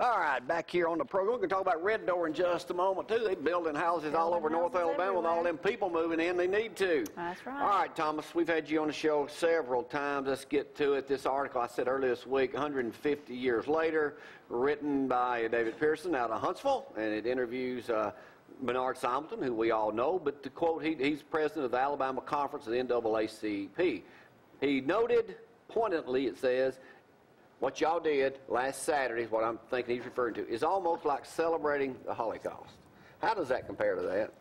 All right, back here on the program, we're going to talk about Red Door in just a moment, too. They're building houses all over North Alabama with all them people moving in. They need to. That's right. All right, Thomas, we've had you on the show several times. Let's get to it. This article I said earlier this week, 150 years later, written by David Pearson out of Huntsville, and it interviews Bernard Simonton, who we all know, but to quote, he's president of the Alabama Conference of the NAACP. He noted poignantly, it says, what y'all did last Saturday, is what I'm thinking he's referring to, is almost like celebrating the Holocaust. How does that compare to that?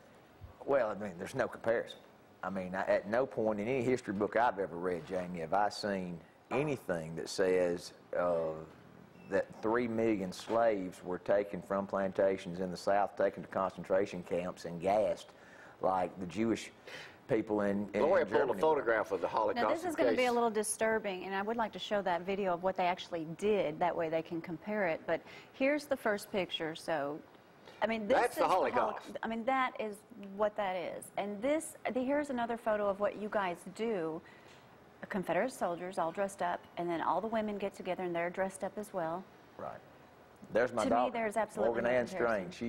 Well, I mean, there's no comparison. I mean, at no point in any history book I've ever read, Jamie, have I seen anything that says that 3 million slaves were taken from plantations in the South, taken to concentration camps, and gassed like the Jewish people in Gloria Germany. pulled a photograph of the Holocaust. Now, this is going to be a little disturbing, and I would like to show that video of what they actually did. That way they can compare it. But here's the first picture. So, I mean, this that's is the Holocaust. I mean, that is what that is. And here's another photo of what you guys do. Confederate soldiers all dressed up, and then all the women get together, and they're dressed up as well. Right. There's my daughter. To me, there's absolutely Morgan Ann Strange.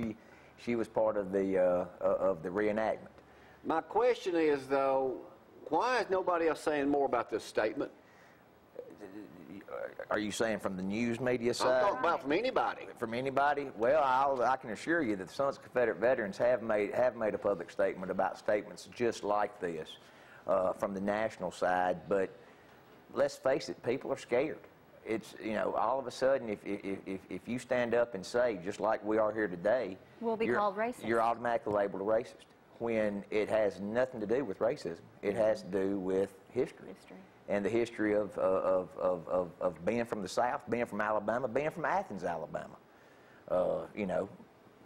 She was part of the reenactment. My question is, though, why is nobody else saying more about this statement? Are you saying from the news media side? I'm talking about from anybody. From anybody? Well, I can assure you that the Sons of Confederate Veterans have made a public statement about statements just like this from the national side. But let's face it, people are scared. It's, you know, all of a sudden, if you stand up and say, just like we are here today, we'll be called racist. You're automatically labeled a racist, when it has nothing to do with racism. It has to do with history. And the history of being from the South, being from Alabama, being from Athens, Alabama. You know,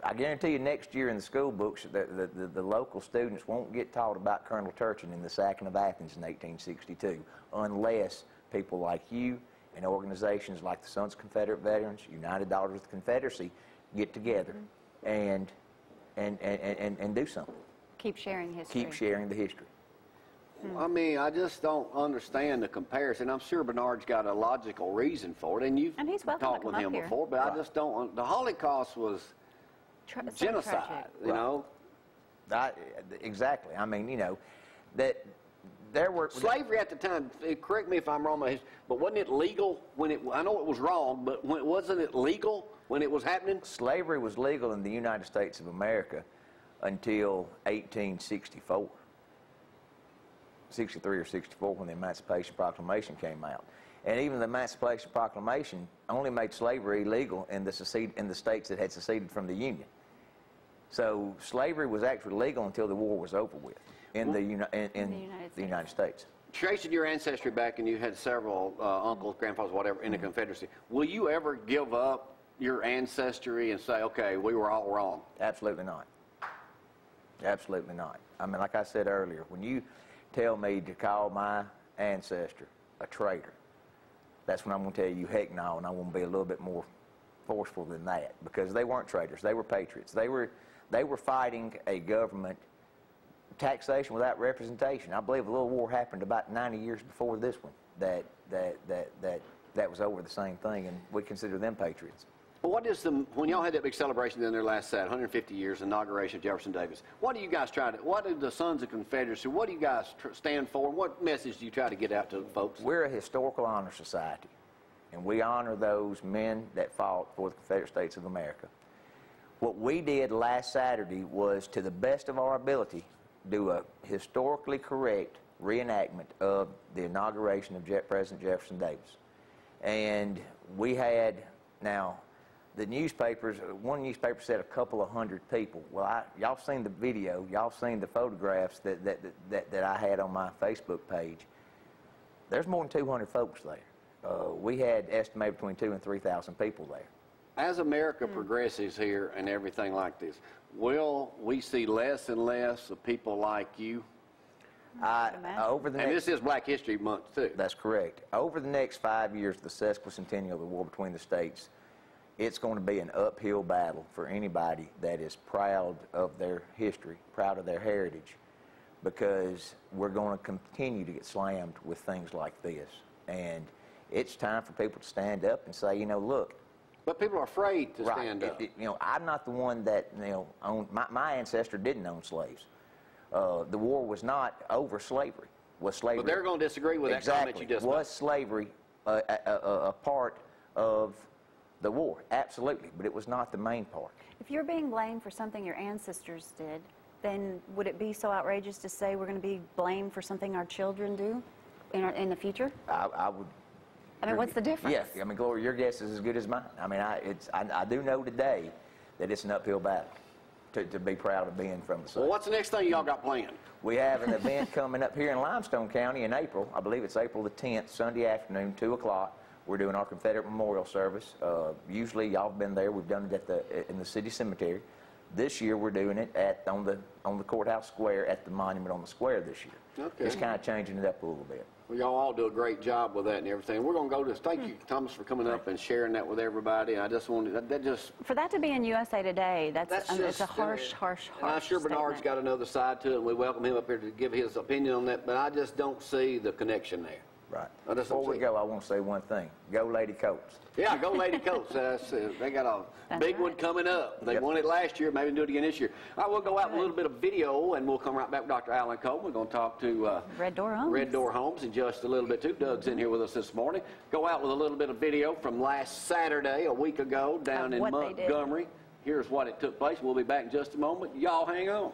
I guarantee you next year in the school books, the local students won't get taught about Colonel Turchin and the sacking of Athens in 1862, unless people like you and organizations like the Sons of Confederate Veterans, United Daughters of the Confederacy, get together and do something. Keep sharing history. Keep sharing the history. I mean, I just don't understand the comparison. I'm sure Bernard's got a logical reason for it, and you've talked with him before, but I just don't. The Holocaust was genocide, you know? Exactly. I mean, you know, that there were... Slavery at the time, correct me if I'm wrong, but wasn't it legal when it... I know it was wrong, but wasn't it legal when it was happening? Slavery was legal in the United States of America until 1864. 63 or 64 when the Emancipation Proclamation came out. And even the Emancipation Proclamation only made slavery illegal in the states that had seceded from the Union. So slavery was actually legal until the war was over with in the United States. Tracing your ancestry back, and you had several uncles, grandfathers, whatever, in the Confederacy, will you ever give up your ancestry and say, okay, we were all wrong? Absolutely not. Absolutely not. I mean, like I said earlier, when you tell me to call my ancestor a traitor, that's when I'm going to tell you, heck no, and I'm going to be a little bit more forceful than that, because they weren't traitors. They were patriots. They were fighting a government taxation without representation. I believe a little war happened about 90 years before this one that was over the same thing, and we consider them patriots. Well, when y'all had that big celebration in there last Saturday, 150 years, inauguration of Jefferson Davis, what do you guys what do the Sons of Confederacy, what do you guys stand for, and what message do you try to get out to the folks? We're a historical honor society, and we honor those men that fought for the Confederate States of America. What we did last Saturday was, to the best of our ability, do a historically correct reenactment of the inauguration of President Jefferson Davis. And we had, now, the newspapers, one newspaper said a couple of hundred people. Well, y'all seen the video, y'all seen the photographs that I had on my Facebook page. There's more than 200 folks there. We had estimated between 2,000 and 3,000 people there. As America progresses here and everything like this, will we see less and less of people like you? And this is Black History Month, too. That's correct. Over the next 5 years, the sesquicentennial of the war between the states, it's going to be an uphill battle for anybody that is proud of their history, proud of their heritage, because we're going to continue to get slammed with things like this. And it's time for people to stand up and say, you know, look, But people are afraid to stand up. You know, I'm not the one that, you know, owned, my ancestor didn't own slaves. The war was not over slavery. Was slavery? But they're going to disagree with that comment you just made. Was slavery a part of the war? Absolutely, but it was not the main part. If you're being blamed for something your ancestors did, then would it be so outrageous to say we're going to be blamed for something our children do in the future? I would. I mean, what's the difference? Yeah, I mean, Gloria, your guess is as good as mine. I mean, I do know today that it's an uphill battle to be proud of being from the South. Well, what's the next thing y'all got planned? We have an event coming up here in Limestone County in April. I believe it's April the 10th, Sunday afternoon, 2 o'clock. We're doing our Confederate Memorial Service. Usually, y'all have been there. We've done it in the city cemetery. This year, we're doing it on the courthouse square at the monument on the square this year. Okay. Just kind of changing it up a little bit. Well, y'all all do a great job with that and everything. We're going to go to this. Thank you, Thomas, for coming up and sharing that with everybody. I just wanted that just. For that to be in USA Today, it's a harsh. And I'm sure Bernard's got another side to it, and we welcome him up here to give his opinion on that. But I just don't see the connection there. Right. Before we go, I want to say one thing. Go Lady Colts. Yeah, go Lady Colts. They got a big one coming up. They won it last year. Maybe do it again this year. All right, we'll go out with a little bit of video, and we'll come right back with Dr. Alan Cole. We're going to talk to Red Door Homes. Red Door Homes in just a little bit, too. Doug's in here with us this morning. Go out with a little bit of video from last Saturday, a week ago, down in Montgomery. Here's what it took place. We'll be back in just a moment. Y'all hang on.